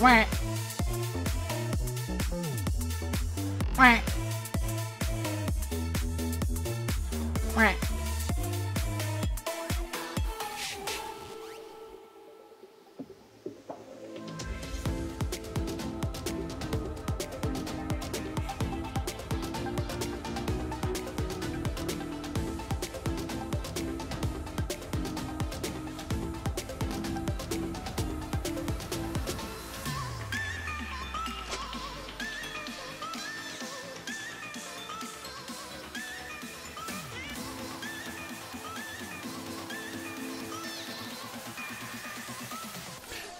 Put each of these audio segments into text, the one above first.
Quack. Quack. Quack.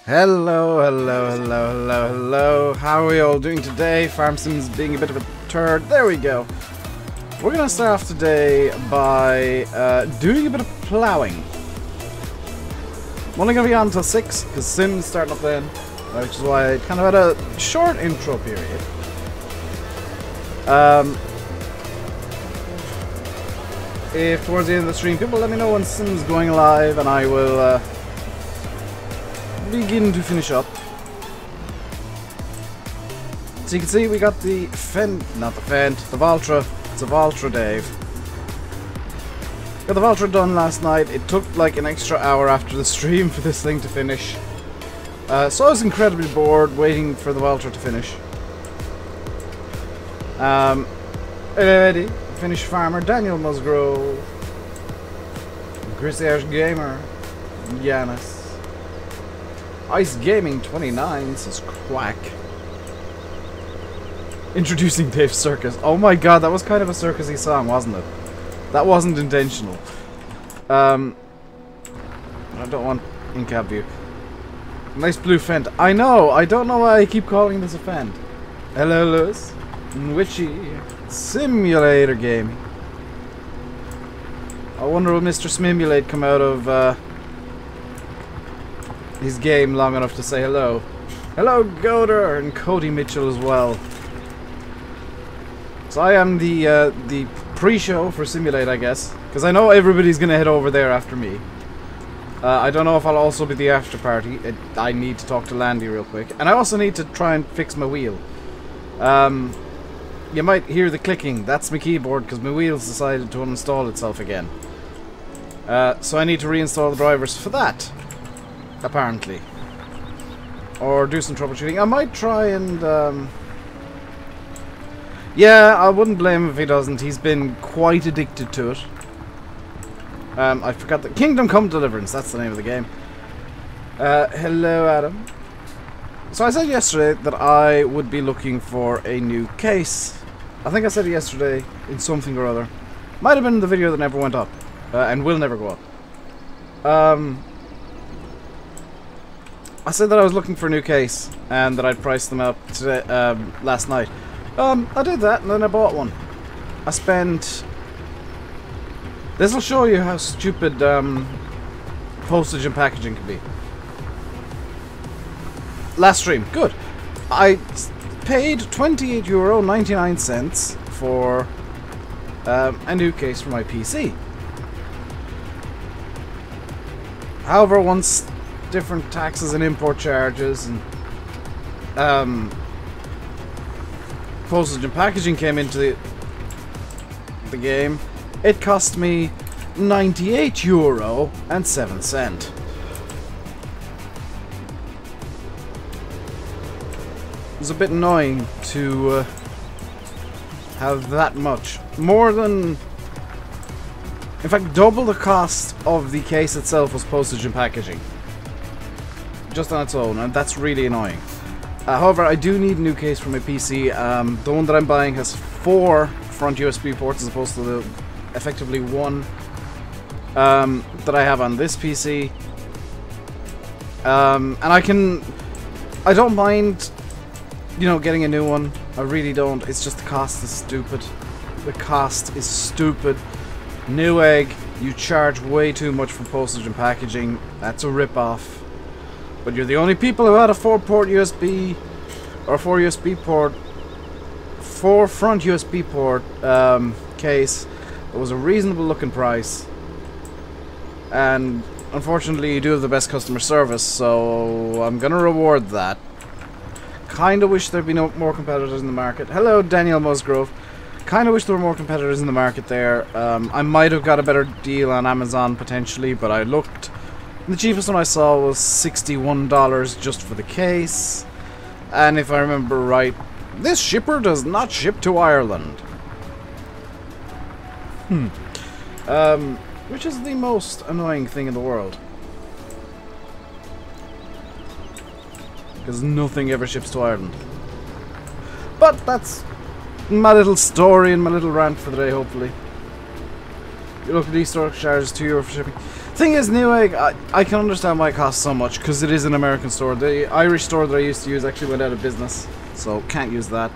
Hello. How are we all doing today? Farm Sims being a bit of a turd. There we go. We're going to start off today by doing a bit of ploughing. I'm only going to be on until 6 because Sim's starting up then, which is why I kind of had a short intro period. If towards the end of the stream, people let me know when Sim's going live and I will begin to finish up. So you can see we got the Valtra. It's a RainbowDave. Got the Valtra done last night. It took like an extra hour after the stream for this thing to finish. So I was incredibly bored waiting for the Valtra to finish. Eddie, Finnish farmer, Daniel Musgrove, Grizzly Irish Gamer, Yanis. Ice Gaming 29 says quack. Introducing Dave's Circus. Oh my god, that was kind of a circusy song, wasn't it? That wasn't intentional. I don't want in-cab view. Nice blue Fent. I know, I don't know why I keep calling this a Fent. Hello, Lewis. Witchy. Simulator Gaming. I wonder will Mr. Smimulate come out of his game long enough to say hello. Hello, Goder, and Cody Mitchell as well. So I am the pre-show for Simulate, I guess, because I know everybody's gonna head over there after me. I don't know if I'll also be the after party. I need to talk to Landy real quick, and I also need to try and fix my wheel. You might hear the clicking. That's my keyboard because my wheel's decided to uninstall itself again. So I need to reinstall the drivers for that. Apparently. Or do some troubleshooting. I might try and, yeah, I wouldn't blame him if he doesn't. He's been quite addicted to it. I forgot the Kingdom Come Deliverance. That's the name of the game. Hello, Adam. So I said yesterday that I would be looking for a new case. I think I said it yesterday in something or other. Might have been the video that never went up. And will never go up. I said that I was looking for a new case and that I'd price them out today, last night. I did that and then I bought one. I spent... This will show you how stupid postage and packaging can be. Last stream, good. I paid €28.99 for a new case for my PC. However, once different taxes and import charges and postage and packaging came into the game, it cost me €98.07. It was a bit annoying to have that much. More than... In fact, double the cost of the case itself was postage and packaging. Just on its own, and that's really annoying. However, I do need a new case for my PC. The one that I'm buying has 4 front USB ports as opposed to the effectively 1 that I have on this PC. And I don't mind, you know, getting a new one. I really don't. It's just the cost is stupid. The cost is stupid. Newegg, you charge way too much for postage and packaging. That's a rip-off. But you're the only people who had a 4-port USB or 4 USB port, 4 front USB port case. It was a reasonable looking price, and unfortunately you do have the best customer service, so I'm gonna reward that. Kind of wish there'd be more competitors in the market. Hello, Daniel Musgrove. Kind of wish there were more competitors in the market there. I might have got a better deal on Amazon potentially, but I looked. The cheapest one I saw was $61 just for the case. And if I remember right, this shipper does not ship to Ireland. Which is the most annoying thing in the world. Because nothing ever ships to Ireland. But that's my little story and my little rant for the day, hopefully. You look at these store charges €2 for shipping. Thing is, Newegg, I can understand why it costs so much, because it is an American store. The Irish store that I used to use actually went out of business, so can't use that.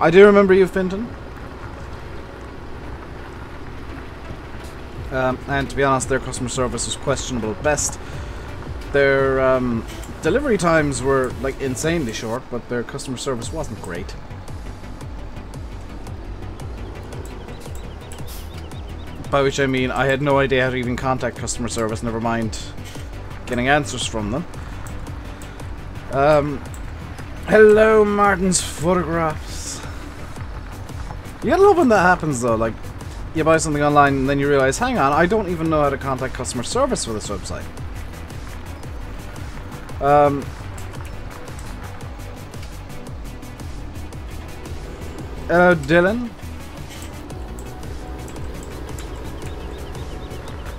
I do remember you, Finton. And to be honest, their customer service was questionable at best. Their delivery times were like insanely short, but their customer service wasn't great. By which I mean I had no idea how to even contact customer service, never mind getting answers from them. Hello, Martin's Photographs. You gotta love when that happens though, like you buy something online and then you realize, hang on, I don't even know how to contact customer service for this website. Hello, Dylan.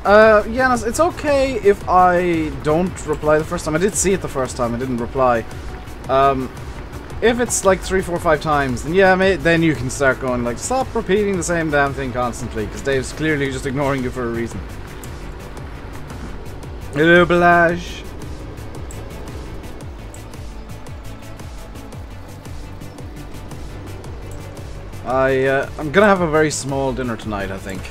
Yeah, it's okay if I don't reply the first time. I did see it the first time, I didn't reply. If it's like 3, 4, 5 times, then yeah, mate, then you can start going like, stop repeating the same damn thing constantly, because Dave's clearly just ignoring you for a reason. Hello, Balaj. I'm gonna have a very small dinner tonight, I think.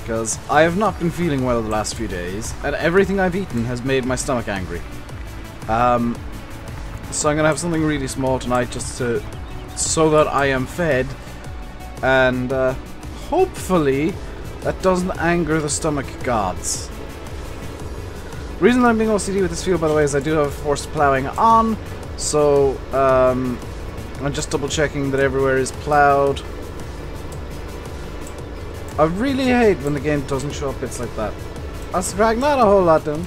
Because I have not been feeling well the last few days, and everything I've eaten has made my stomach angry. So I'm gonna have something really small tonight, just so that I am fed, and hopefully that doesn't anger the stomach gods. The reason I'm being OCD with this field, by the way, is I do have forced ploughing on, so I'm just double checking that everywhere is ploughed. I really hate when the game doesn't show up bits like that. That's not a whole lot done.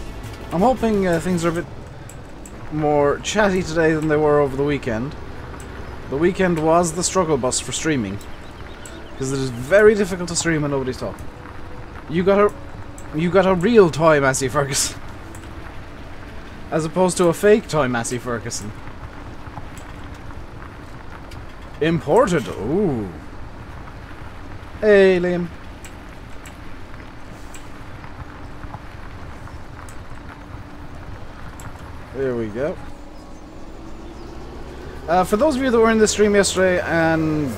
I'm hoping things are a bit more chatty today than they were over the weekend. The weekend was the struggle bus for streaming, because it is very difficult to stream when nobody's talking. You got a real toy Massey Ferguson, as opposed to a fake toy Massey Ferguson. Imported. Ooh. Hey, Liam. There we go. For those of you that were in the stream yesterday and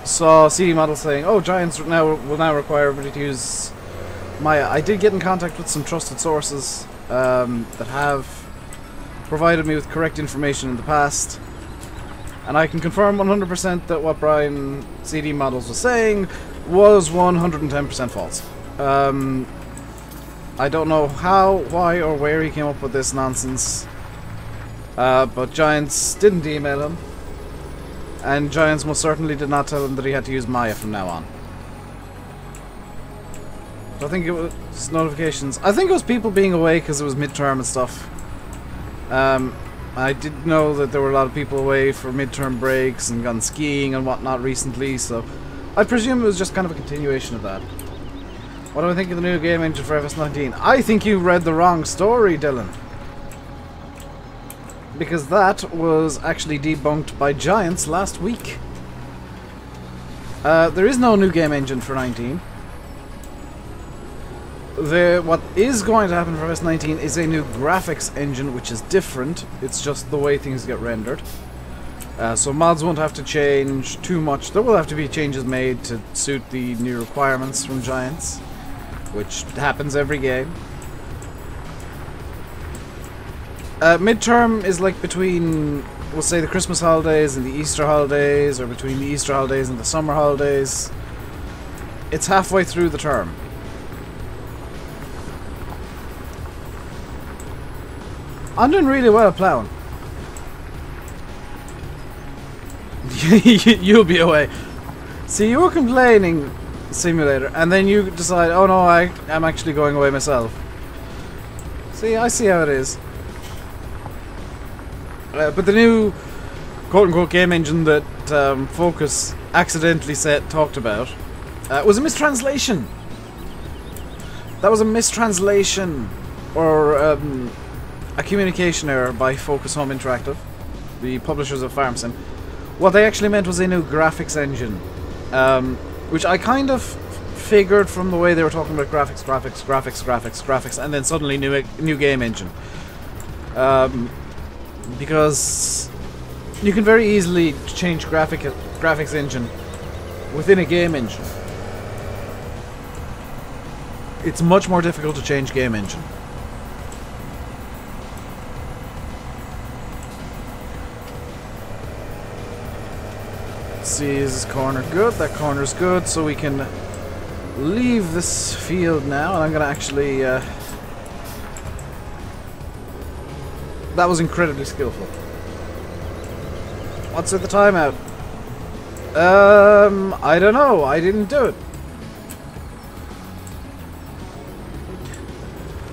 saw CD Model saying, "Oh, Giants will now require everybody to use Maya," I did get in contact with some trusted sources that have provided me with correct information in the past, and I can confirm 100% that what Brian CD Models was saying was 110% false. I don't know how, why, or where he came up with this nonsense, but Giants didn't email him, and Giants most certainly did not tell him that he had to use Maya from now on. I think it was notifications. I think it was people being away because it was midterm and stuff. I did know that there were a lot of people away for midterm breaks and gone skiing and whatnot recently, so I presume it was just kind of a continuation of that. What do I think of the new game engine for FS19? I think you read the wrong story, Dylan. Because that was actually debunked by Giants last week. There is no new game engine for 19. What is going to happen for FS19 is a new graphics engine, which is different. It's just the way things get rendered. So mods won't have to change too much. There will have to be changes made to suit the new requirements from Giants, which happens every game. Midterm is like between, we'll say, the Christmas holidays and the Easter holidays, or between the Easter holidays and the summer holidays. It's halfway through the term. I'm doing really well at plowing. You'll be away. See, you were complaining, Simulator, and then you decide, oh no, I'm actually going away myself. See, I see how it is. But the new quote-unquote game engine that Focus accidentally talked about was a mistranslation. That was a mistranslation, or a communication error by Focus Home Interactive, the publishers of FarmSim. What they actually meant was a new graphics engine, which I kind of figured from the way they were talking about graphics, and then suddenly new game engine. Because you can very easily change graphics engine within a game engine. It's much more difficult to change game engine. Let's see, is this corner good? That corner's good, so we can leave this field now, and I'm gonna actually that was incredibly skillful. What's at the timeout? I don't know. I didn't do it.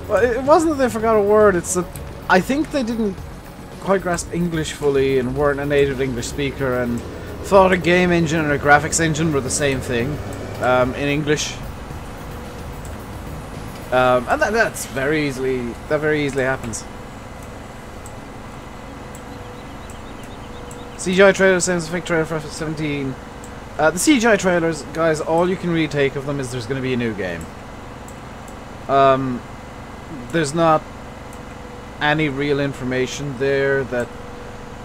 Well, it wasn't that they forgot a word. It's that I think they didn't quite grasp English fully and weren't a native English speaker and thought a game engine and a graphics engine were the same thing in English. And that very easily happens. CGI trailer, same as a fake trailer for 17. The CGI trailers, guys, all you can really take of them is there's going to be a new game. There's not any real information there that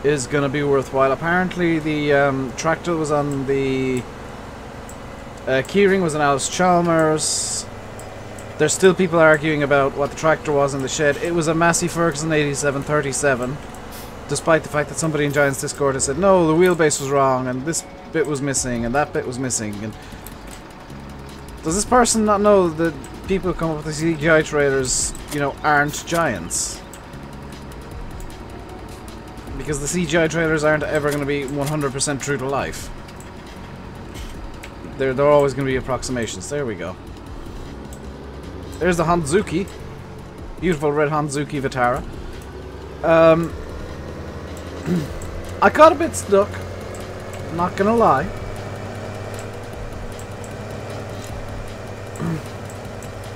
is going to be worthwhile. Apparently the tractor was on the keyring was on Alice Chalmers. There's still people arguing about what the tractor was in the shed. It was a Massey Ferguson 8737. Despite the fact that somebody in Giants Discord has said, no, the wheelbase was wrong, and this bit was missing, and that bit was missing. And does this person not know that people who come up with the CGI trailers, you know, aren't Giants? Because the CGI trailers aren't ever going to be 100% true to life. They're always going to be approximations. There we go. There's the Hanzuki. Beautiful red Hanzuki Vitara. I got a bit stuck, not gonna lie.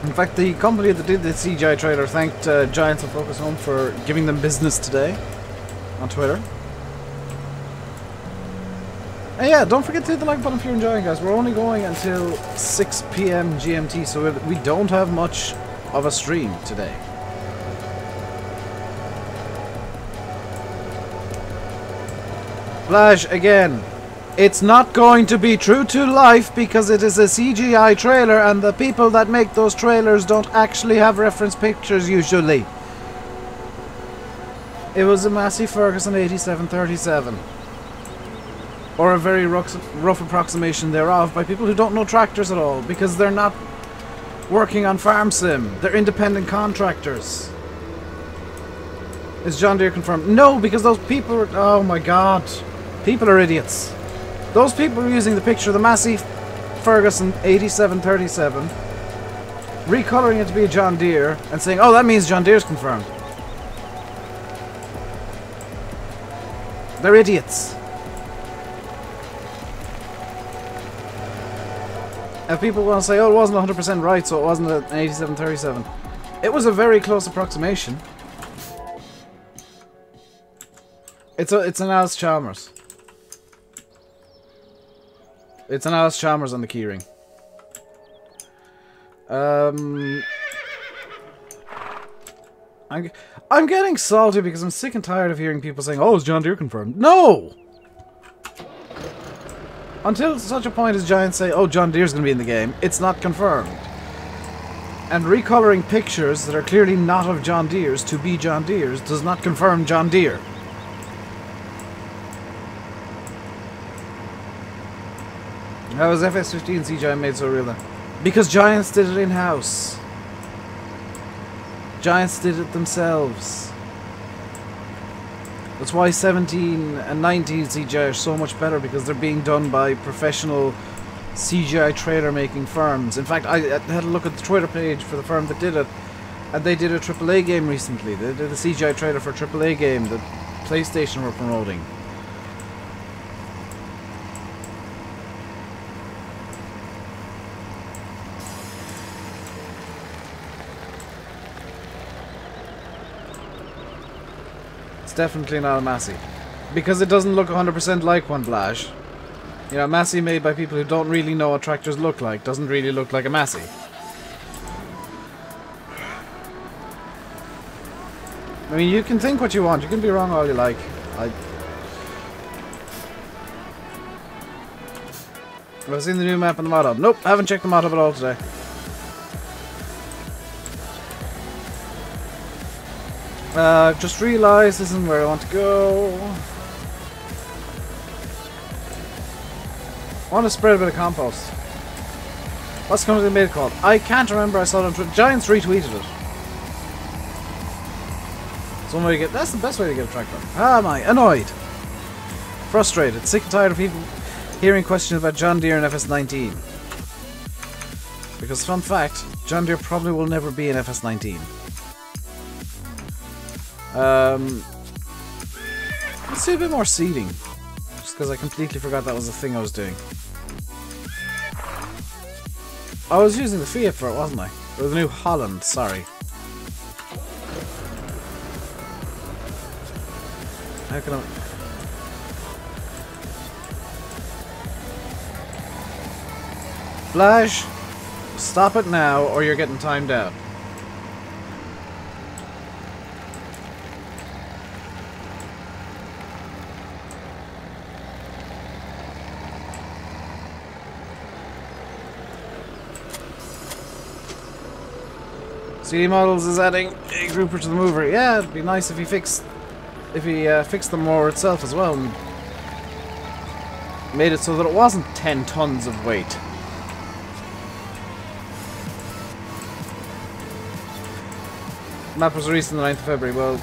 In fact, the company that did the CGI trailer thanked Giants and Focus Home for giving them business today on Twitter. And yeah, don't forget to hit the like button if you're enjoying, guys. We're only going until 6 PM GMT, so we don't have much of a stream today. Flash, again, it's not going to be true to life because it is a CGI trailer and the people that make those trailers don't actually have reference pictures usually. It was a Massey Ferguson 8737. Or a very rough approximation thereof by people who don't know tractors at all because they're not working on farm sim. They're independent contractors. Is John Deere confirmed? No, because those people are... Oh my god. People are idiots. Those people are using the picture of the Massey Ferguson 8737, recoloring it to be a John Deere, and saying, oh, that means John Deere's confirmed. They're idiots. And people want to say, oh, it wasn't 100% right, so it wasn't an 8737. It was a very close approximation. It's an Alice Chalmers. It's an Alice Chalmers on the keyring. I'm getting salty because I'm sick and tired of hearing people saying, oh, is John Deere confirmed? No! Until such a point as Giants say, oh, John Deere's going to be in the game, it's not confirmed. And recoloring pictures that are clearly not of John Deere's to be John Deere's does not confirm John Deere. How was FS15 CGI made so real then? Because Giants did it in-house. Giants did it themselves. That's why 17 and 19 CGI are so much better, because they're being done by professional CGI trailer making firms. In fact, I had a look at the Twitter page for the firm that did it, and they did a AAA game recently. They did a CGI trailer for a AAA game that PlayStation were promoting. It's definitely not a Massey, because it doesn't look 100% like one, Blash. You know, a Massey made by people who don't really know what tractors look like doesn't really look like a Massey. I mean, you can think what you want. You can be wrong all you like. Have I seen the new map in the mod hub? Nope, haven't checked the mod hub at all today. Just realised this isn't where I want to go. I want to spread a bit of compost. What's the company made it called? I can't remember. I saw it on Twitter. Giants retweeted it. Some way to get. That's the best way to get a tractor. Ah, am I annoyed? Frustrated. Sick and tired of people hearing questions about John Deere and FS19. Because, fun fact, John Deere probably will never be an FS19. Let's do a bit more seeding. Just because I completely forgot that was the thing I was doing. I was using the Fiat for it, wasn't I? Or the New Holland, sorry. How can I... Flash! Stop it now, or you're getting timed out. CD Models is adding a grouper to the mover. Yeah, it'd be nice if he fixed the mower itself as well and made it so that it wasn't 10 tons of weight. Map was released on the 9th of February. Well,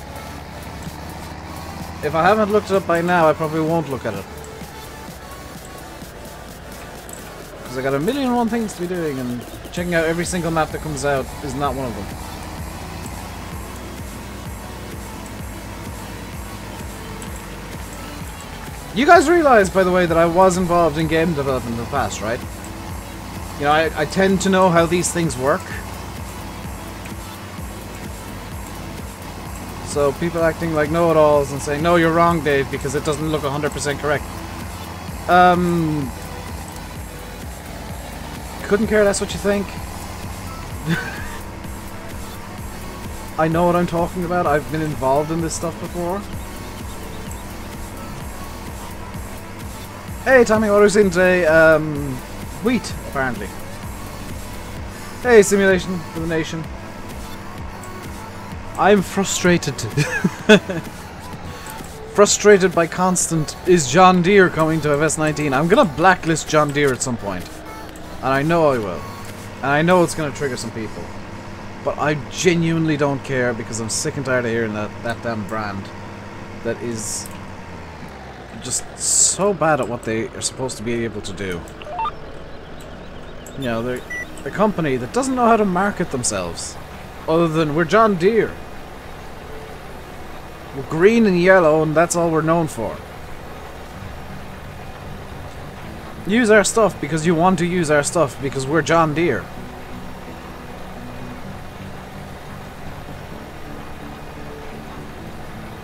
if I haven't looked it up by now, I probably won't look at it. Because I got a million and one things to be doing, and checking out every single map that comes out is not one of them. You guys realize, by the way, that I was involved in game development in the past, right? You know, I tend to know how these things work. So people acting like know-it-alls and saying, no, you're wrong, Dave, because it doesn't look 100% correct. Couldn't care less what you think. I know what I'm talking about. I've been involved in this stuff before. Hey, Tommy, what was in today? Wheat, apparently. Hey, simulation for the nation. I'm frustrated. Frustrated by constant, is John Deere coming to FS19? I'm gonna blacklist John Deere at some point. And I know I will. And I know it's gonna trigger some people. But I genuinely don't care, because I'm sick and tired of hearing that damn brand that is just so bad at what they are supposed to be able to do. You know, they're a company that doesn't know how to market themselves. Other than, we're John Deere. We're green and yellow, and that's all we're known for. Use our stuff because you want to use our stuff, because we're John Deere.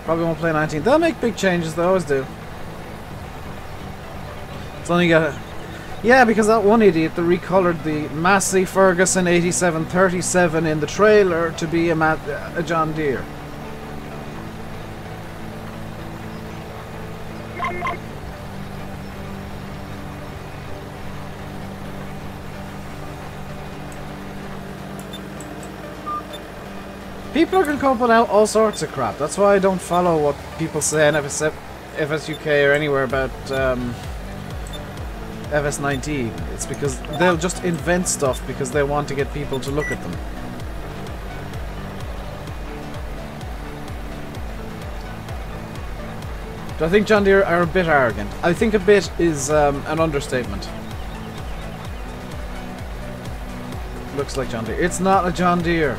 Probably won't play 19. They'll make big changes, they always do. It's only got a... Yeah, because that one idiot that recolored the Massey Ferguson 8737 in the trailer to be a John Deere. People are going to come up with all sorts of crap. That's why I don't follow what people say on FSUK or anywhere about FS19. It's because they'll just invent stuff because they want to get people to look at them. Do I think John Deere are a bit arrogant? I think a bit is an understatement. Looks like John Deere. It's not a John Deere.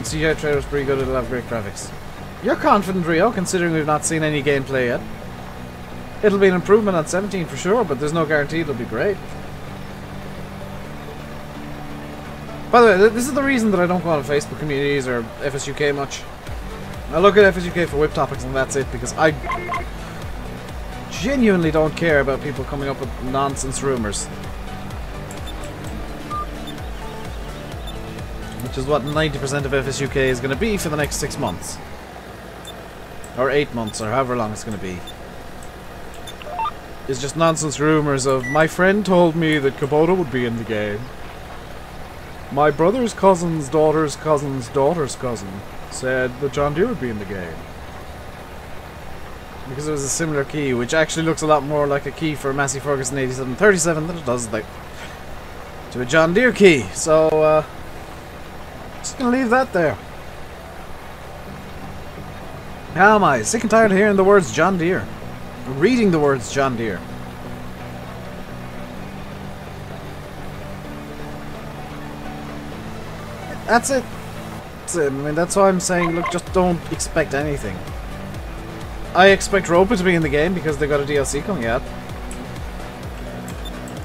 CGI trailer's pretty good, it'll have great graphics. You're confident, Rio, considering we've not seen any gameplay yet. It'll be an improvement on 17 for sure, but there's no guarantee it'll be great. By the way, this is the reason that I don't go on Facebook communities or FSUK much. I look at FSUK for whip topics and that's it, because I genuinely don't care about people coming up with nonsense rumors. Which is what 90% of FSUK is going to be for the next 6 months. Or 8 months, or however long it's going to be. It's just nonsense rumors of, my friend told me that Kubota would be in the game. My brother's cousin's daughter's cousin's daughter's cousin said that John Deere would be in the game. Because it was a similar key, which actually looks a lot more like a key for a Massey Ferguson 8737 than it does like to a John Deere key. So, just gonna leave that there. How am I? Sick and tired of hearing the words John Deere. Reading the words John Deere. That's it. That's it. I mean, that's why I'm saying, look, just don't expect anything. I expect Ropa to be in the game because they got a DLC coming out.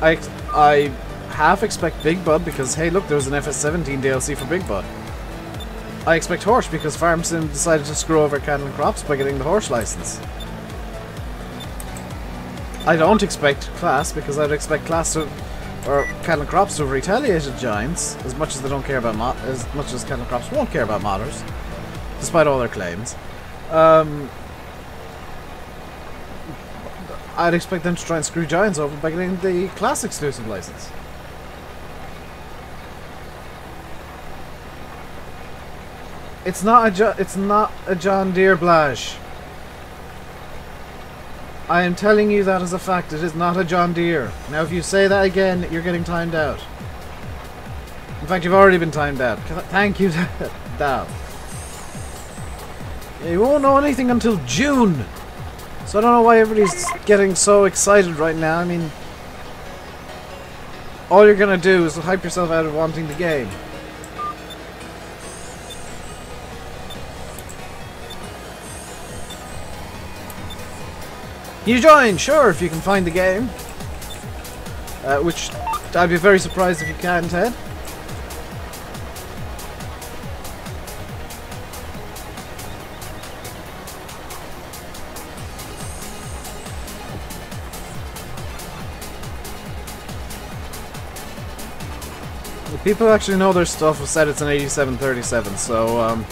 I half expect Big Bud because, hey, look, there's an FS17 DLC for Big Bud. I expect Horse because FarmSim decided to screw over Cattle and Crops by getting the Horse license. I don't expect Class because I'd expect Class to, or Cattle and Crops to have retaliated Giants as much as they don't care about as much as Cattle and Crops won't care about modders, despite all their claims. I'd expect them to try and screw Giants over by getting the Class exclusive license. It's not a John Deere Blash. I am telling you that as a fact. It is not a John Deere. Now, if you say that again, you're getting timed out. In fact, you've already been timed out. Thank you, Dal. You won't know anything until June. So I don't know why everybody's getting so excited right now. I mean, all you're gonna do is hype yourself out of wanting the game. You join, sure, if you can find the game. Which I'd be very surprised if you can, Ted. People actually know their stuff have said it's an 8737, so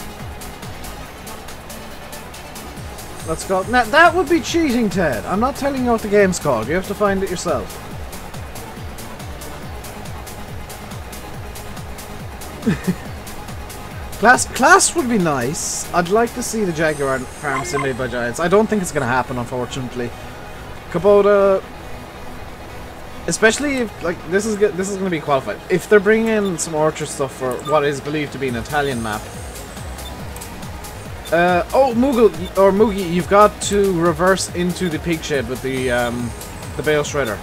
let's go. Now, that would be cheating, Ted. I'm not telling you what the game's called. You have to find it yourself. Class would be nice. I'd like to see the Jaguar farm sim made by Giants. I don't think it's going to happen, unfortunately. Kubota, especially if, like, this is going to be qualified. If they're bringing in some Orchard stuff for what is believed to be an Italian map. Oh, Moogie, you've got to reverse into the pig shed with the bale shredder.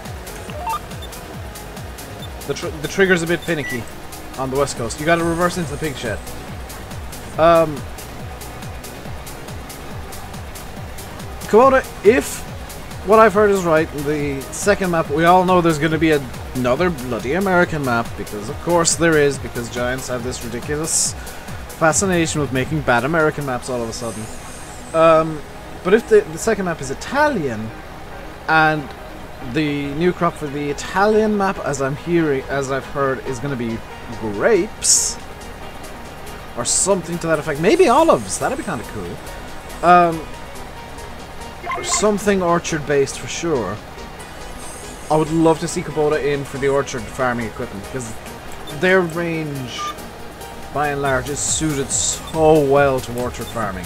The trigger's a bit finicky on the west coast. You got to reverse into the pig shed. Kubota, if what I've heard is right, the second map, we all know there's going to be another bloody American map, because of course there is, because Giants have this ridiculous fascination with making bad American maps all of a sudden. But if the second map is Italian, and the new crop for the Italian map, as I've heard, is going to be grapes, or something to that effect. Maybe olives, that'd be kind of cool. Something orchard based for sure. I would love to see Kubota in for the orchard farming equipment, because their range by and large is suited so well to orchard farming.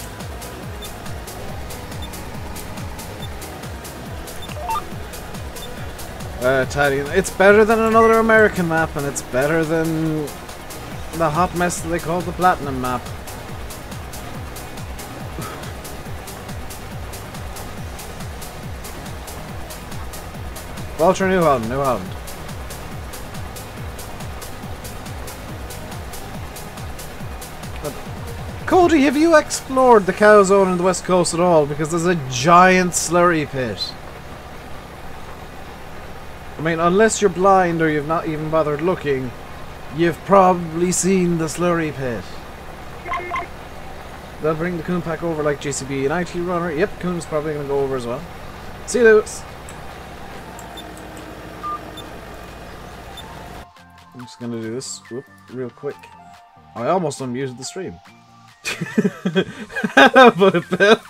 Italian. It's better than another American map, and it's better than the hot mess that they call the Platinum map. Walter, New Holland, New Holland. Cody, have you explored the cow zone in the west coast at all? Because there's a giant slurry pit. I mean, unless you're blind or you've not even bothered looking, you've probably seen the slurry pit. They'll bring the Coon pack over like JCB and IT Runner. Yep, Coon's probably going to go over as well. See you, Lewis. I'm just going to do this real quick. I almost unmuted the stream. But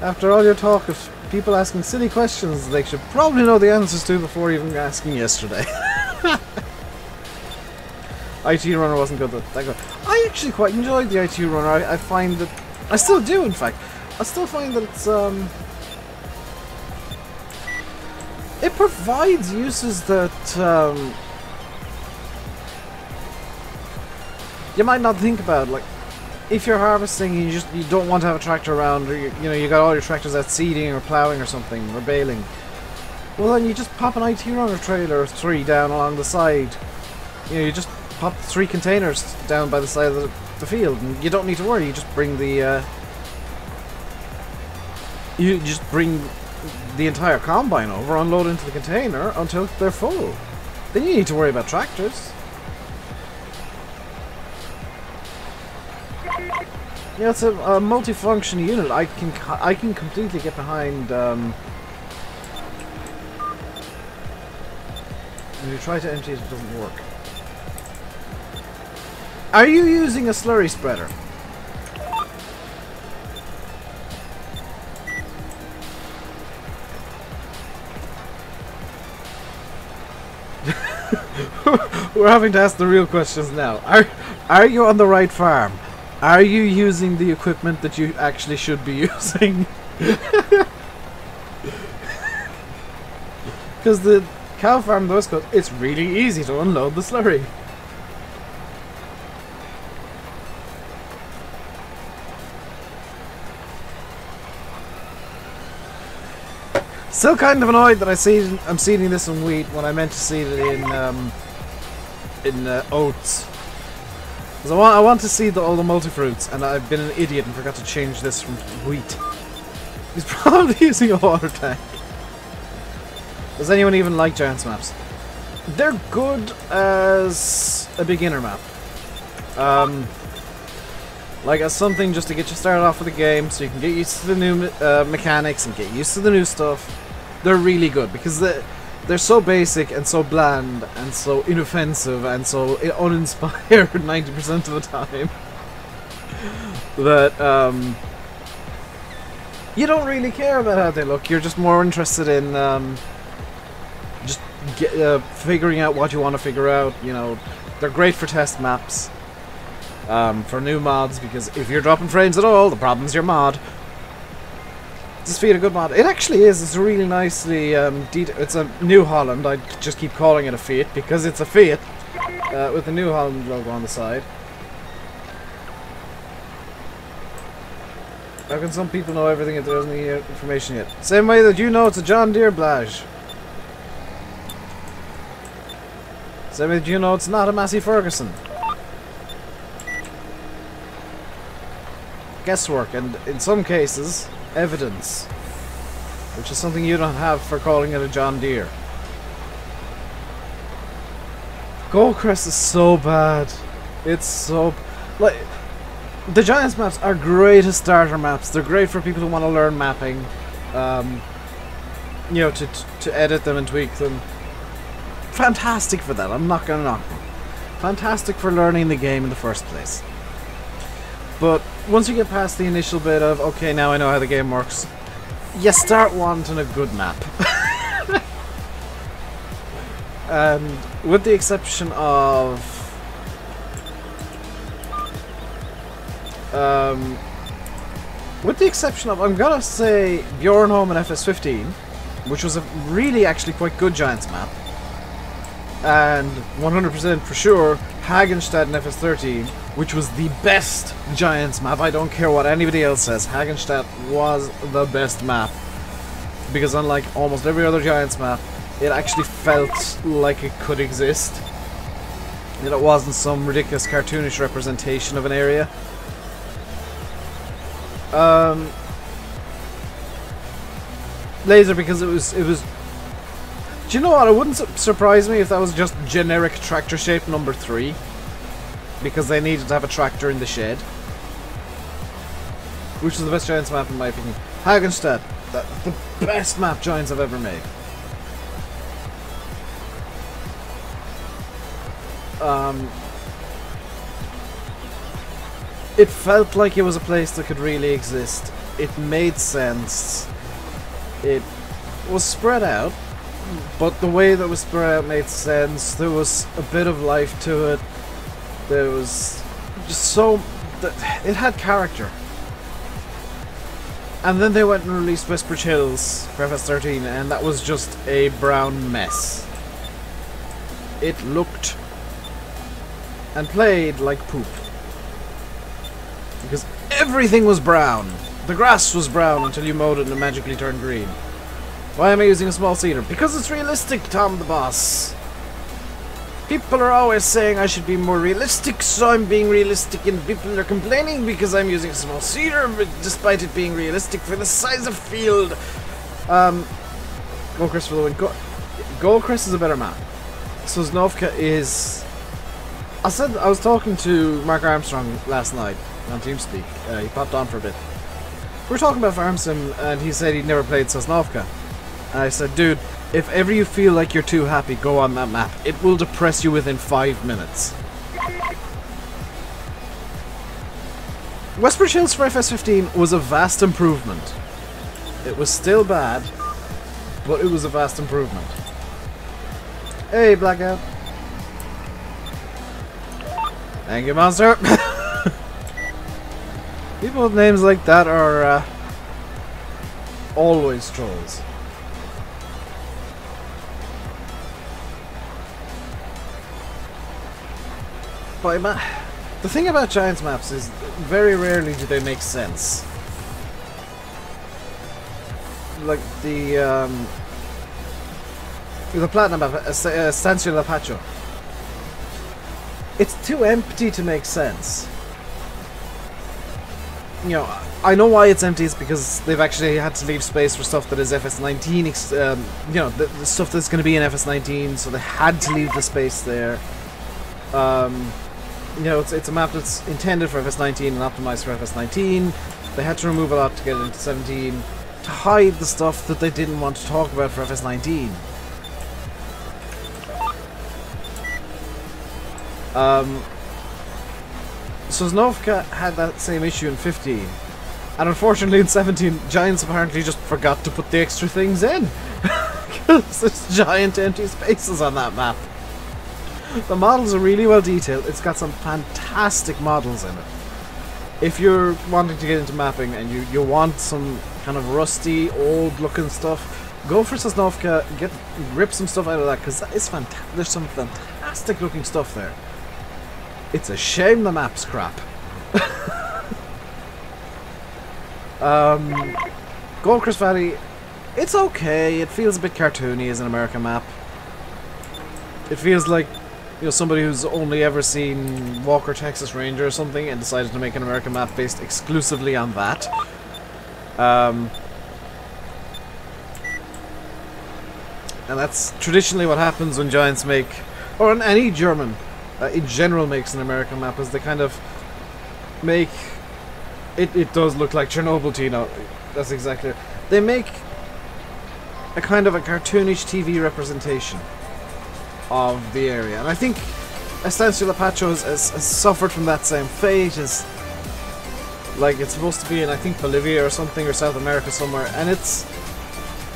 after all your talk of people asking silly questions they should probably know the answers to before even asking yesterday. IT Runner wasn't good that good. I actually quite enjoyed the IT Runner. I find that I still do, in fact. I still find that it's it provides uses that you might not think about. Like, if you're harvesting and you don't want to have a tractor around, or you know you got all your tractors out seeding or ploughing or something or baling, well then you just pop an IT Runner trailer or 3 down along the side. You know, you just pop 3 containers down by the side of the field, and you don't need to worry. You just bring the entire combine over, unload into the container until they're full. Then you need to worry about tractors. Yeah, it's a multi-function unit. I can completely get behind. When you try to empty it, it doesn't work. Are you using a slurry spreader? We're having to ask the real questions now. Are you on the right farm? Are you using the equipment that you actually should be using? Because the cow farm, the West Coast, it's really easy to unload the slurry. Still kind of annoyed that I'm seeding this in wheat when I meant to seed it in oats. Because I want to seed all the multifruits, and I've been an idiot and forgot to change this from wheat. He's probably using a water tank. Does anyone even like Giants maps? They're good as a beginner map. Like as something just to get you started off with the game, so you can get used to the new mechanics and get used to the new stuff. They're really good because they're so basic and so bland and so inoffensive and so uninspired 90% of the time that you don't really care about how they look. You're just more interested in just figuring out what you want to figure out. You know, they're great for test maps, for new mods, because if you're dropping frames at all, the problem's your mod. Just feed a good mod. It actually is. It's really nicely it's a New Holland. I just keep calling it a Fiat because it's a Fiat with the New Holland logo on the side. How can some people know everything if there isn't any information yet? Same way that you know it's a John Deere Blage. Same way that you know it's not a Massey Ferguson. Guesswork, and in some cases, evidence, which is something you don't have for calling it a John Deere. Goldcrest is so bad. It's so... like, the Giants maps are great as starter maps. They're great for people who want to learn mapping. You know, to edit them and tweak them. Fantastic for that, I'm not gonna knock them. Fantastic for learning the game in the first place. But once you get past the initial bit of, okay, now I know how the game works, you start wanting a good map. And with the exception of... I'm gonna say Bjornholm and FS15, which was a really actually quite good Giants map. And 100% for sure, Hagenstadt and FS13, which was the best Giants map. I don't care what anybody else says. Hagenstadt was the best map. because unlike almost every other Giants map, it actually felt like it could exist. And it wasn't some ridiculous cartoonish representation of an area. Laser, because it was. Do you know what? It wouldn't surprise me if that was just generic tractor shape number 3, because they needed to have a tractor in the shed. Which is the best Giants map in my opinion. Hagenstadt, the best map Giants have ever made. It felt like it was a place that could really exist. It made sense. It was spread out, but the way that it was spread out made sense. There was a bit of life to it. There was just so... it had character. And then they went and released Westbridge Hills for FS13, and that was just a brown mess. It looked and played like poop. Because everything was brown. The grass was brown until you mowed it and it magically turned green. Why am I using a small cedar? Because it's realistic, Tom the Boss. People are always saying I should be more realistic, so I'm being realistic, and people are complaining because I'm using a small cedar, but despite it being realistic for the size of field. Goldcrest for the win. Goldcrest is a better map. Sosnovka is... I was talking to Mark Armstrong last night on TeamSpeak. He popped on for a bit. We were talking about Farm Sim, and he said he'd never played Sosnovka. And I said, dude, if ever you feel like you're too happy, go on that map. It will depress you within 5 minutes. Westbridge Hills for FS15 was a vast improvement. It was still bad, but it was a vast improvement. Hey, Blackout. Thank you, Monster. People with names like that are always trolls. But the thing about Giants maps is very rarely do they make sense. Like the Platinum map, Estancia La Pacho. It's too empty to make sense. You know, I know why it's empty. It's because they've actually had to leave space for stuff that is FS19. You know, the stuff that's going to be in FS19, so they had to leave the space there. You know, it's a map that's intended for FS19 and optimized for FS19. They had to remove a lot to get it into 17 to hide the stuff that they didn't want to talk about for FS19. Sosnovka had that same issue in 15. And unfortunately in 17, Giants apparently just forgot to put the extra things in. Because there's giant empty spaces on that map. The models are really well detailed. It's got some fantastic models in it. If you're wanting to get into mapping and you want some kind of rusty, old looking stuff, go for Sosnovka, rip some stuff out of that, because that is fantastic. There's some fantastic looking stuff there. It's a shame the map's crap. Goldcrest Valley, it's okay. It feels a bit cartoony as an American map. It feels like, you know, somebody who's only ever seen Walker Texas Ranger or something and decided to make an American map based exclusively on that. And that's traditionally what happens when Giants make, or any German in general makes an American map, is they kind of make it does look like Chernobyl, Tino. That's exactly it. They make a kind of a cartoonish TV representation of the area, and I think Estancia La Pacho has suffered from that same fate. As like, it's supposed to be in, I think, Bolivia or something, or South America somewhere, and it's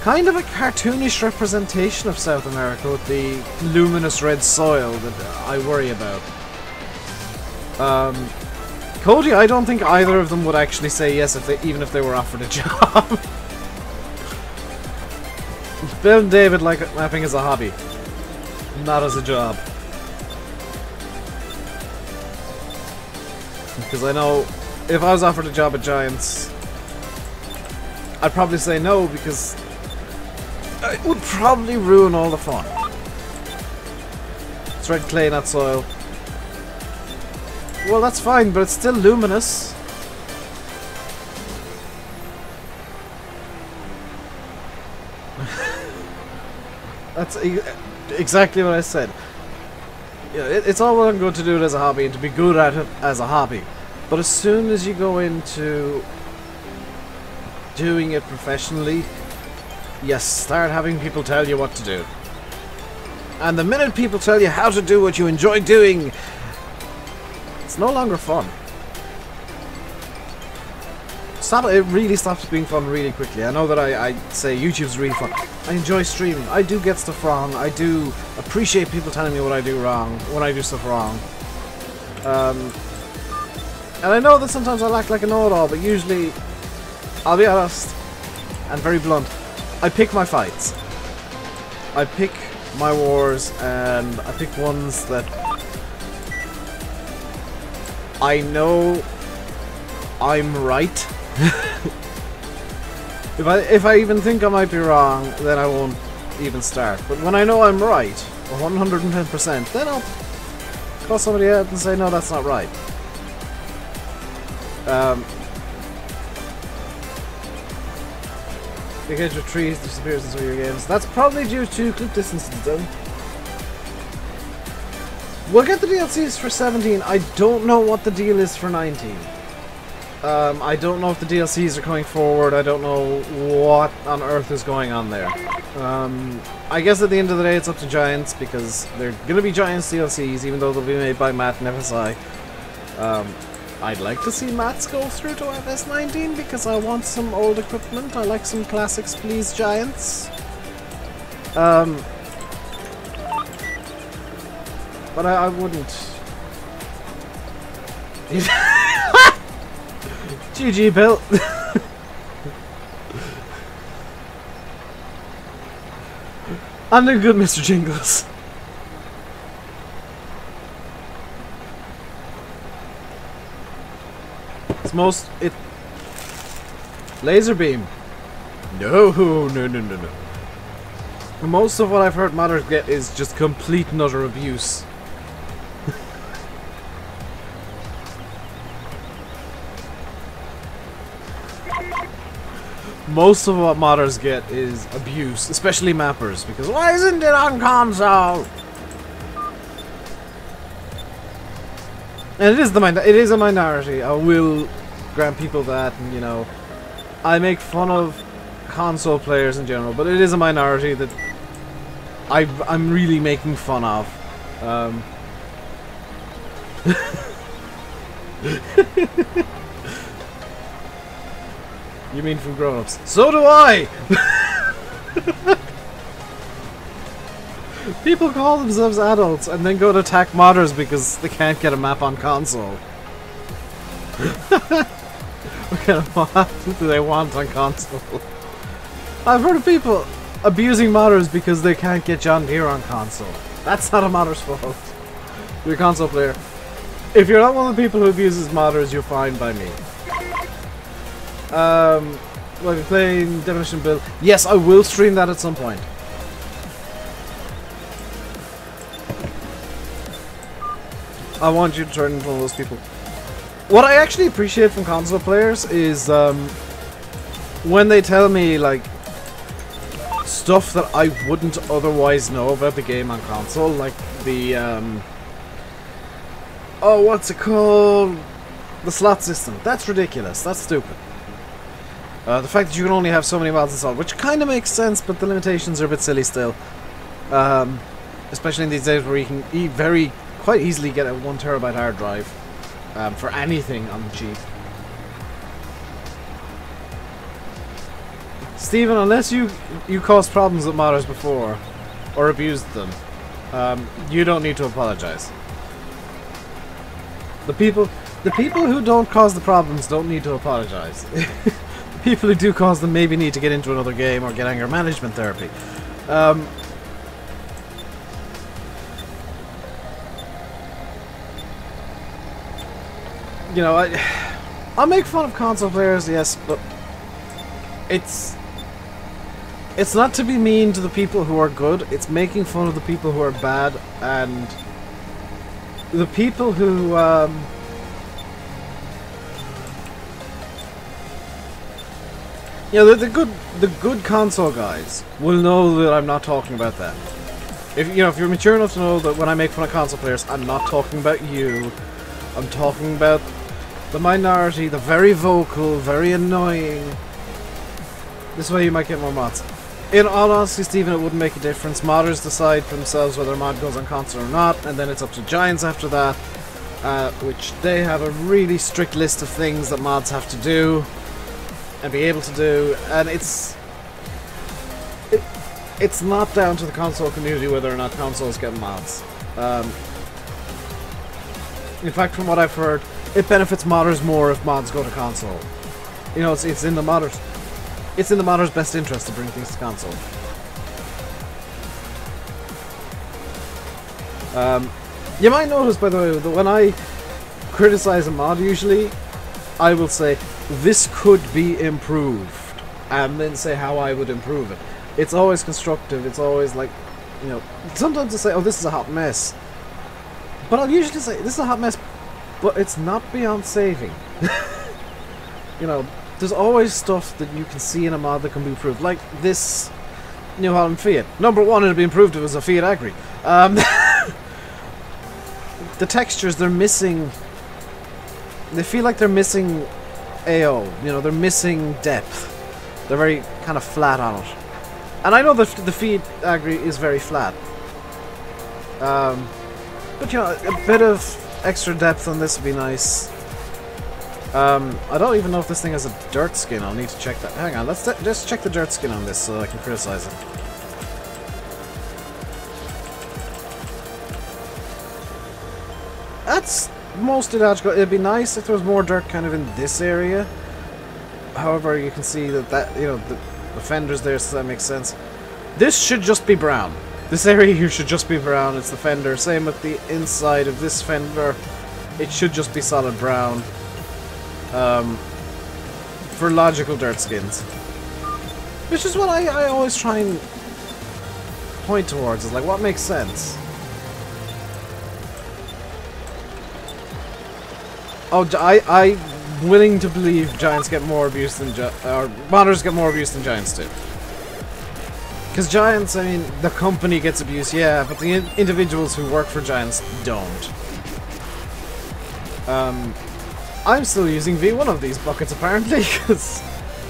kind of a cartoonish representation of South America with the luminous red soil that I worry about. Cody, I don't think either of them would actually say yes even if they were offered a job. Bill and David like mapping as a hobby, not as a job. Because I know if I was offered a job at Giants, I'd probably say no, because it would probably ruin all the fun. It's red clay, not soil. Well, that's fine, but it's still luminous. That's exactly what I said. Yeah, it's all well and good to do it as a hobby and to be good at it as a hobby. But as soon as you go into doing it professionally, you start having people tell you what to do. And the minute people tell you how to do what you enjoy doing, it's no longer fun. It really stops being fun really quickly. I know that I say YouTube's really fun. I enjoy streaming. I do get stuff wrong. I do appreciate people telling me what I do wrong, when I do stuff wrong. And I know that sometimes I act like a know-it-all, but usually, I'll be honest and very blunt, I pick my fights. I pick my wars, and I pick ones that I know I'm right. If I even think I might be wrong, then I won't even start. But when I know I'm right, 110%, then I'll call somebody out and say, no, that's not right. The edge of trees disappears in some of your games. That's probably due to click distances, though. We'll get the DLCs for 17. I don't know what the deal is for 19. I don't know if the DLCs are coming forward. I don't know what on earth is going on there. I guess at the end of the day it's up to Giants, because they're going to be Giants DLCs, even though they'll be made by Matt and FSI. I'd like to see Matt's go through to FS19 because I want some old equipment. I like some classics, please, Giants. But I wouldn't. GG, Bill. I'm doing good, Mr. Jingles. It's laser beam. No. Most of what I've heard modders get is just complete and utter abuse. Most of what modders get is abuse, especially mappers, because why isn't it on console? And it is a minority. I will grant people that, and you know, I make fun of console players in general, but it is a minority that I'm really making fun of. You mean from grown-ups? So do I! People call themselves adults and then go to attack modders because they can't get a map on console. What kind of mod do they want on console? I've heard of people abusing modders because they can't get John Deere on console. That's not a modder's fault. You're a console player. If you're not one of the people who abuses modders, you're fine by me. Will I be playing Demolition Bill? Yes, I will stream that at some point. I want you to turn into one of those people. What I actually appreciate from console players is when they tell me like stuff that I wouldn't otherwise know about the game on console, like the oh, what's it called? The slot system. That's ridiculous. That's stupid. The fact that you can only have so many mods installed, which kind of makes sense, but the limitations are a bit silly still. Especially in these days where you can quite easily get a 1 terabyte hard drive for anything on the cheap. Steven, unless you caused problems with modders before, or abused them, you don't need to apologize. The people who don't cause the problems don't need to apologize. People who do cause them maybe need to get into another game or get anger management therapy. You know, I'll make fun of console players, yes, but it's It's not to be mean to the people who are good, it's making fun of the people who are bad, and the people who, you know, the good console guys will know that I'm not talking about that. If you're mature enough to know that when I make fun of console players, I'm not talking about you. I'm talking about the minority, the very vocal, very annoying. This way you might get more mods. In all honesty, Stephen, it wouldn't make a difference. Modders decide for themselves whether a mod goes on console or not, and then it's up to Giants after that, which they have a really strict list of things that mods have to do and be able to do, and it's not down to the console community whether or not consoles get mods. In fact, from what I've heard, it benefits modders more if mods go to console. You know, it's in the modders. It's in the modder's best interest to bring things to console. You might notice, by the way, that when I criticize a mod, usually, I will say, this could be improved, and then say how I would improve it. It's always constructive, it's always like, you know, sometimes I say, oh, this is a hot mess. But I'll usually say, this is a hot mess, but it's not beyond saving. You know, there's always stuff that you can see in a mod that can be improved, like this New Holland Fiat. Number one, it'd be improved if it was a Fiat Agri. The textures, they're missing... They feel like they're missing AO, you know, they're missing depth. They're very kind of flat on it. And I know that the Fiat Agri is very flat. But, you know, a bit of extra depth on this would be nice. I don't even know if this thing has a dirt skin. I'll need to check that. Hang on, let's just check the dirt skin on this so I can criticize it. That's mostly logical. It'd be nice if there was more dirt kind of in this area. However, you can see that you know, the fender's there, so that makes sense. This should just be brown. This area here should just be brown. It's the fender. Same with the inside of this fender. It should just be solid brown. For logical dirt skins. Which is what I always try and point towards, is like, what makes sense? Oh, I'm willing to believe Giants get more abuse than or modders get more abuse than Giants do. Because Giants, I mean, the company gets abuse, yeah, but the individuals who work for Giants don't. I'm still using V1 of these buckets, apparently, because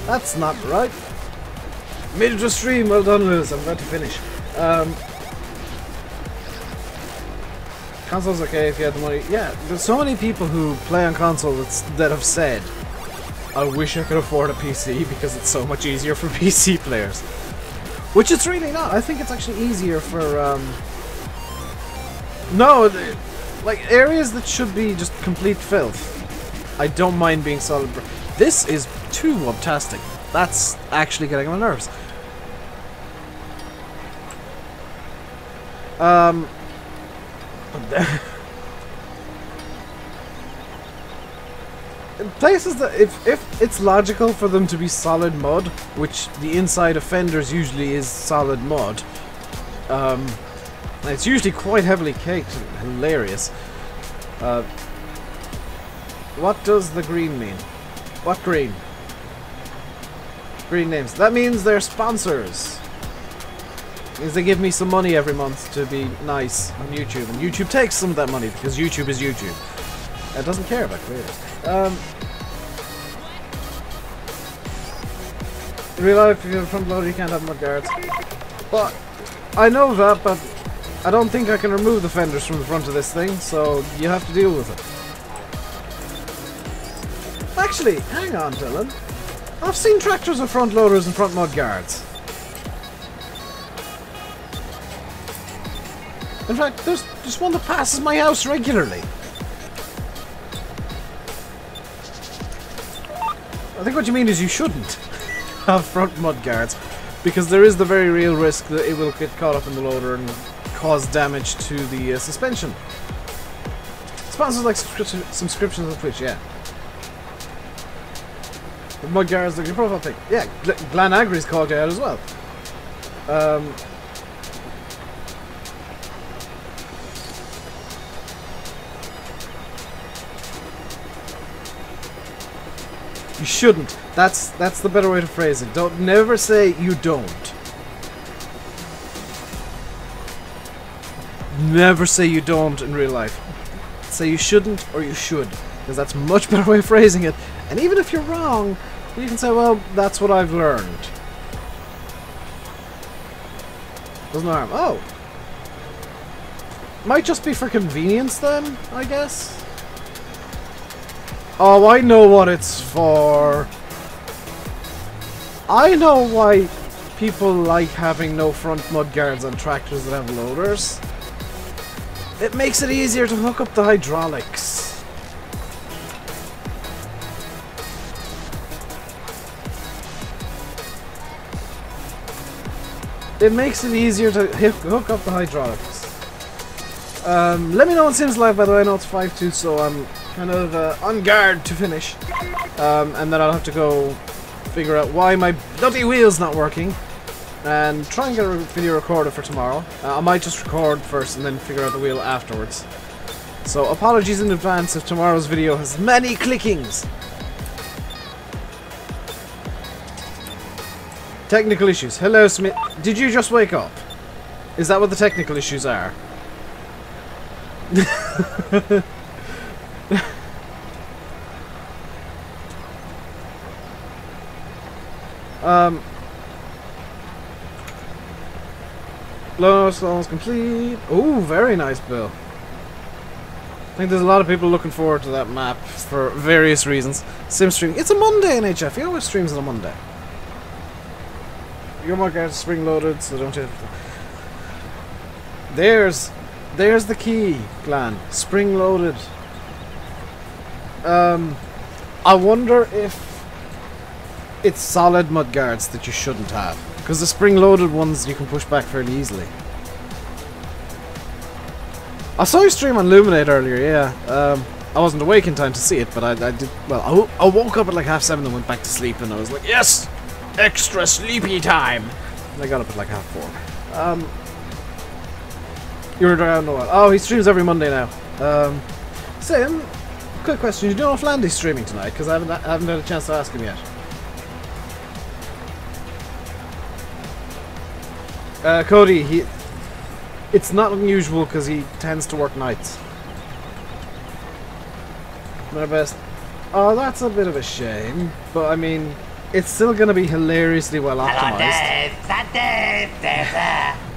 that's not right. Made it to stream, well done, Lewis, I'm about to finish. Console's okay if you had the money. Yeah, there's so many people who play on console that have said, I wish I could afford a PC because it's so much easier for PC players. Which it's really not. I think it's actually easier for, no, like, areas that should be just complete filth. I don't mind being solid. This is too wobtastic. That's actually getting on my nerves. Places that if it's logical for them to be solid mud, which the inside of fenders usually is solid mud, it's usually quite heavily caked and hilarious. What does the green mean? What green? Green names. That means they're sponsors. It means they give me some money every month to be nice on YouTube, and YouTube takes some of that money because YouTube is YouTube. It doesn't care about creators. In real life, if you're a front loader, you can't have mud guards. But I know that, but I don't think I can remove the fenders from the front of this thing, so you have to deal with it. Actually, hang on, Dylan. I've seen tractors with front loaders and front mud guards. In fact, there's one that passes my house regularly. I think what you mean is you shouldn't have front mud guards, because there is the very real risk that it will get caught up in the loader and cause damage to the suspension. Sponsors like subscriptions on Twitch, yeah. The mud guards, look at your profile pic. Yeah, Glen Agri's called you out as well. You shouldn't. That's the better way to phrase it. Don't never say you don't. Never say you don't in real life. Say you shouldn't or you should, because that's a much better way of phrasing it. And even if you're wrong, you can say, well, that's what I've learned. Doesn't harm. Oh. Might just be for convenience then, I guess. Oh, I know what it's for. I know why people like having no front mudguards on tractors that have loaders. It makes it easier to hook up the hydraulics. It makes it easier to hook up the hydraulics. Let me know when Sims Live, by the way. I know it's 5-2, so I'm kind of on guard to finish. And then I'll have to go figure out why my bloody wheel's not working. And try and get a video recorded for tomorrow. I might just record first and then figure out the wheel afterwards. So apologies in advance if tomorrow's video has many clickings. Technical issues. Hello, Smith. Did you just wake up? Is that what the technical issues are? Lost almost complete. Oh, very nice, Bill. I think there's a lot of people looking forward to that map for various reasons. Sim stream. It's a Monday in HF. He always streams on a Monday. Your mudguards spring loaded, so don't you? There's the key, Glenn. Spring loaded. I wonder if it's solid mudguards that you shouldn't have, because the spring loaded ones you can push back fairly easily. I saw you stream on Luminate earlier, yeah. I wasn't awake in time to see it, but I did. Well, I woke up at like 7:30 and went back to sleep, and I was like, yes, extra sleepy time. And I got up at like 4:30. You were around a while. Oh, he streams every Monday now. Sim, quick question: you know if Landy's streaming tonight? Because I haven't had a chance to ask him yet. Cody, it's not unusual because he tends to work nights. My best. Oh, that's a bit of a shame, but I mean, it's still going to be hilariously well optimized.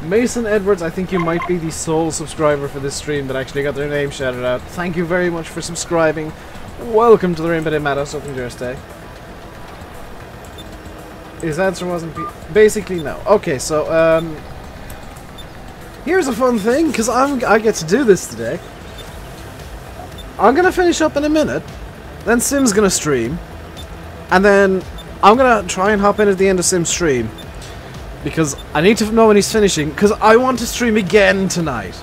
Mason Edwards, I think you might be the sole subscriber for this stream that actually got their name shouted out. Thank you very much for subscribing. Welcome to the RainbowDave Madhouse. Open your stay. His answer wasn't basically no. Okay, so here's a fun thing, because I get to do this today. I'm gonna finish up in a minute, then Sim's gonna stream, and then I'm gonna try and hop in at the end of Sim's stream, because I need to know when he's finishing, because I want to stream again tonight.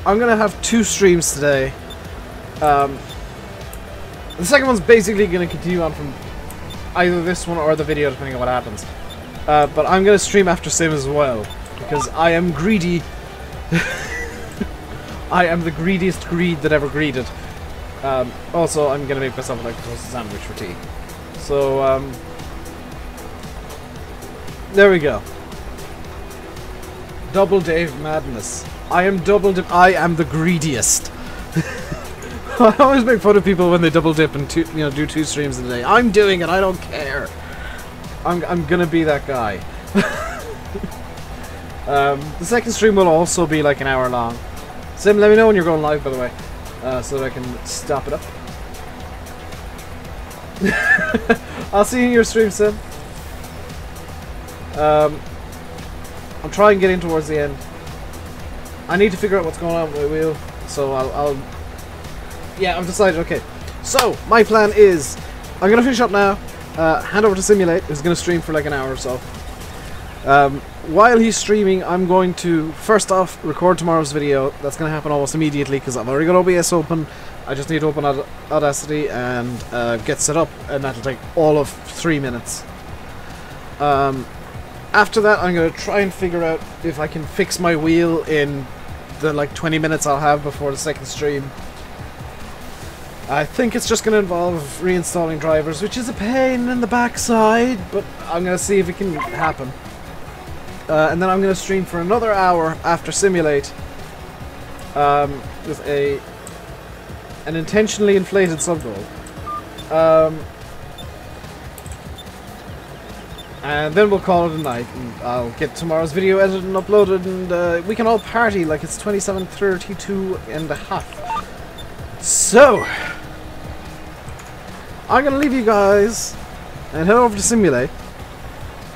I'm gonna have 2 streams today. The second one's basically gonna continue on from either this one or the video, depending on what happens. But I'm gonna stream after Sim as well, because I am greedy. I am the greediest greed that ever greeded. Also, I'm gonna make myself like a toasted sandwich for tea. So, there we go. Double Dave madness. I am the greediest. I always make fun of people when they double dip and do 2 streams in a day. I'm doing it. I don't care. I'm gonna be that guy. The second stream will also be like an hour long. Sim, let me know when you're going live, by the way, so that I can stop it up. I'll see you in your stream, Sim. I'm trying to get in towards the end. I need to figure out what's going on with my wheel, so I'll yeah, I've decided. Okay, so my plan is I'm gonna finish up now, hand over to Simulate, who's gonna stream for like an hour or so. While he's streaming, I'm going to first off record tomorrow's video. That's gonna happen almost immediately because I've already got OBS open. I just need to open Audacity and get set up, and that'll take all of 3 minutes. After that, I'm going to try and figure out if I can fix my wheel in the like 20 minutes I'll have before the second stream. I think it's just going to involve reinstalling drivers, which is a pain in the backside, but I'm going to see if it can happen. And then I'm going to stream for another hour after Simulate with an intentionally inflated sub-goal. And then we'll call it a night, and I'll get tomorrow's video edited and uploaded, and we can all party like it's 27:32 and a half. So, I'm gonna leave you guys and head over to Simulate.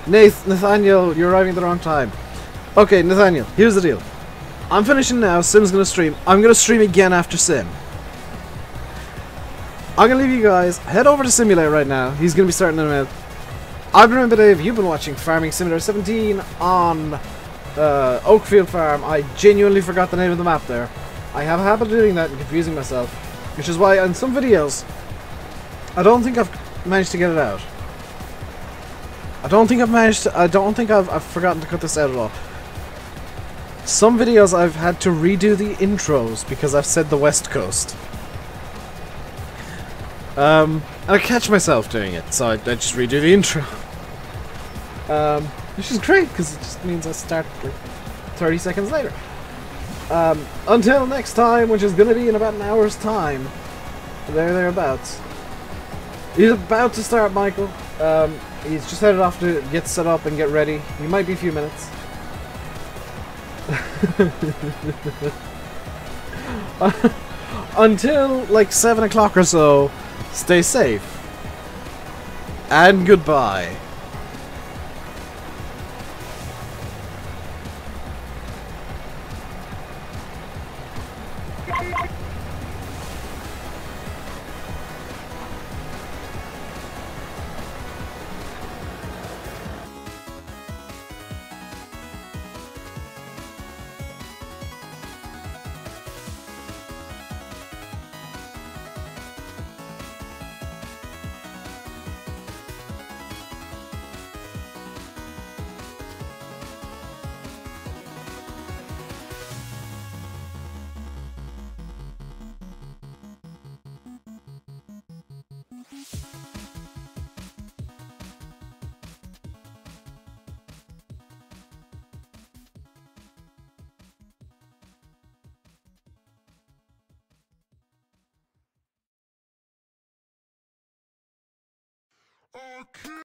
Nathaniel, you're arriving at the wrong time. Okay, Nathaniel, here's the deal. I'm finishing now, Sim's gonna stream. I'm gonna stream again after Sim. I'm gonna leave you guys, head over to Simulate right now. He's gonna be starting in a minute. I've been RainbowDave, you've been watching Farming Simulator 17 on Oakfield Farm. I genuinely forgot the name of the map there. I have a habit of doing that and confusing myself, which is why on some videos, I don't think I've managed to get it out. I don't think I've forgotten to cut this out at all. Some videos I've had to redo the intros because I've said the West Coast. And I catch myself doing it, so I just redo the intro. Which is great, because it just means I start like 30 seconds later. Until next time, which is going to be in about an hour's time. Thereabouts. He's about to start, Michael. He's just headed off to get set up and get ready. He might be a few minutes. Until like 7 o'clock or so, stay safe. And goodbye.